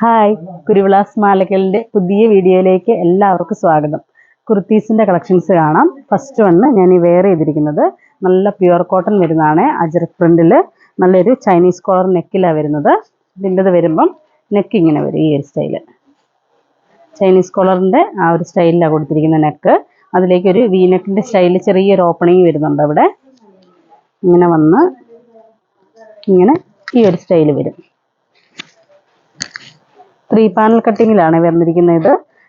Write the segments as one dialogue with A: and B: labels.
A: Hi, കുരുവിളാസ് മാലക്കലിൻ്റെ പുതിയ വീഡിയോയിലേക്ക് എല്ലാവർക്കും സ്വാഗതം. കുർത്തീസിൻ്റെ കളക്ഷൻസ് കാണാം. ഫസ്റ്റ് വണ്ണ് ഞാൻ ഈ വെയർ ചെയ്തിരിക്കുന്നത് നല്ല പ്യുവർ കോട്ടൺ വരുന്നതാണ്. അജ്രക് പ്രിൻറ്റിൽ നല്ലൊരു ചൈനീസ് കോളർ നെക്കിലാണ് വരുന്നത്. ഇതിൻ്റെത് വരുമ്പം നെക്ക് ഇങ്ങനെ വരും, ഈ ഒരു സ്റ്റൈല്. ചൈനീസ് കോളറിൻ്റെ ആ ഒരു സ്റ്റൈലിലാണ് കൊടുത്തിരിക്കുന്ന നെക്ക്. അതിലേക്കൊരു വി നെക്കിൻ്റെ സ്റ്റൈലിൽ ചെറിയൊരു ഓപ്പണിങ് വരുന്നുണ്ട്. അവിടെ ഇങ്ങനെ വന്ന് ഇങ്ങനെ ഈ ഒരു സ്റ്റൈല് വരും. 3 പാനൽ കട്ടിങ്ങിലാണ് വരുന്നിരിക്കുന്നത്.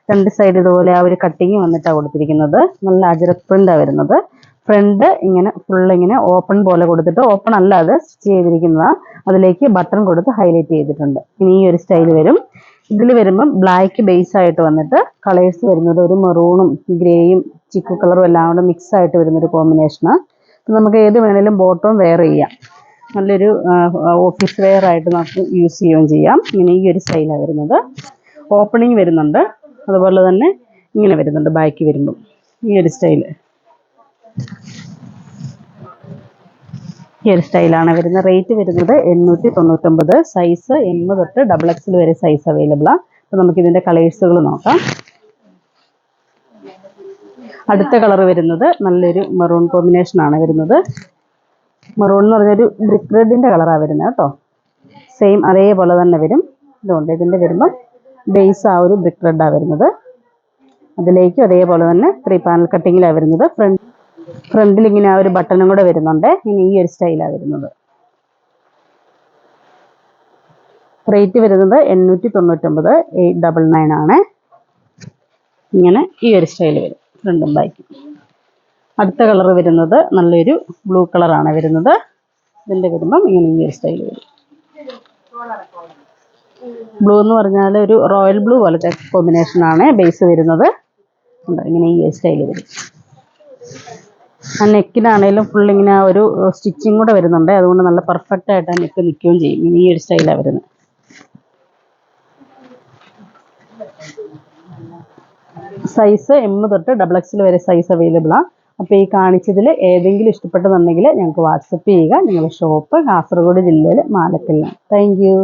A: രണ്ട് സൈഡ് ഇതുപോലെ ആ ഒരു കട്ടിങ് വന്നിട്ടാണ് കൊടുത്തിരിക്കുന്നത്. നല്ല അജ്രക് പ്രിൻ്റാണ് വരുന്നത്. ഫ്രണ്ട് ഇങ്ങനെ ഫുൾ ഇങ്ങനെ ഓപ്പൺ പോലെ കൊടുത്തിട്ട്, ഓപ്പൺ അല്ലാതെ സ്റ്റിച്ച് ചെയ്തിരിക്കുന്നതാണ്. അതിലേക്ക് ബട്ടൺ കൊടുത്ത് ഹൈലൈറ്റ് ചെയ്തിട്ടുണ്ട്. ഇനി ഈ ഒരു സ്റ്റൈൽ വരും. ഇതിൽ വരുമ്പം ബ്ലാക്ക് ബേസ് ആയിട്ട് വന്നിട്ട് കളേഴ്സ് വരുന്നത് ഒരു മെറൂണും ഗ്രേയും ചിക്കു കളറും എല്ലാം കൂടെ മിക്സ് ആയിട്ട് വരുന്നൊരു കോമ്പിനേഷനാണ്. നമുക്ക് ഏത് വേണേലും ബോട്ടം വെയർ ചെയ്യാം. നല്ലൊരു ഓഫീസ് വെയർ ആയിട്ട് നമുക്ക് യൂസ് ചെയ്യുകയും ചെയ്യാം. ഇങ്ങനെ ഈ ഒരു സ്റ്റൈലാണ് വരുന്നത്. ഓപ്പണിങ് വരുന്നുണ്ട്, അതുപോലെ തന്നെ ഇങ്ങനെ വരുന്നുണ്ട് ബാക്ക് വരുമ്പം ഈ ഒരു സ്റ്റൈല്. ഈ ഒരു സ്റ്റൈലാണ് വരുന്നത്. റേറ്റ് വരുന്നത് 899. സൈസ് M തൊട്ട് XXL വരെ സൈസ് അവൈലബിളാണ്. അപ്പോൾ നമുക്കിതിൻ്റെ കളേഴ്സുകൾ നോക്കാം. അടുത്ത കളർ വരുന്നത് നല്ലൊരു മെറൂൺ കോമ്പിനേഷനാണ് വരുന്നത്. മെറൂൺ എന്ന് പറഞ്ഞൊരു ബ്രിക്ക് റെഡിൻ്റെ കളറാണ് വരുന്നത് കേട്ടോ. സെയിം അതേപോലെ തന്നെ വരും. ഇതുകൊണ്ട് ഇതിൻ്റെ വരുമ്പം ബേസ് ആ ഒരു ബ്രിക്ക് റെഡാണ് വരുന്നത്. അതിലേക്കും അതേപോലെ തന്നെ 3 പാനൽ കട്ടിങ്ങിലാണ് വരുന്നത്. ഫ്രണ്ടിൽ ഇങ്ങനെ ആ ഒരു ബട്ടണും കൂടെ വരുന്നുണ്ട്. ഇനി ഈ ഒരു സ്റ്റൈലാണ് വരുന്നത്. റേറ്റ് വരുന്നത് 899, 899 ആണ്. ഇങ്ങനെ ഈ ഒരു സ്റ്റൈൽ വരും ഫ്രണ്ടും ബാക്കും. അടുത്ത കളർ വരുന്നത് നല്ലൊരു ബ്ലൂ കളറാണ് വരുന്നത്. ഇതിൻ്റെ വരുമ്പം ഇങ്ങനെ ഈ ഒരു സ്റ്റൈൽ വരും. ബ്ലൂ എന്ന് പറഞ്ഞാൽ ഒരു റോയൽ ബ്ലൂ പോലത്തെ കോമ്പിനേഷനാണ് ബേസ് വരുന്നത്. ഇങ്ങനെ ഈ ഒരു സ്റ്റൈൽ വരും. ആ നെക്കിനാണേലും ഫുൾ ഇങ്ങനെ ഒരു സ്റ്റിച്ചിങ് കൂടെ വരുന്നുണ്ട്. അതുകൊണ്ട് നല്ല പെർഫെക്റ്റ് ആയിട്ട് ആ നെക്ക് നിൽക്കുകയും ചെയ്യും. ഇങ്ങനെ ഈ ഒരു സ്റ്റൈലാണ് വരുന്നത്. സൈസ് M തൊട്ട് XXL വരെ സൈസ് അവൈലബിളാണ്. അപ്പോൾ ഈ കാണിച്ചതിൽ ഏതെങ്കിലും ഇഷ്ടപ്പെട്ടെന്നുണ്ടെങ്കിൽ ഞങ്ങൾക്ക് വാട്സപ്പ് ചെയ്യുക. ഞങ്ങളുടെ ഷോപ്പ് കാസർഗോഡ് ജില്ലയിൽ മാലക്കലിലാണ്. Thank you.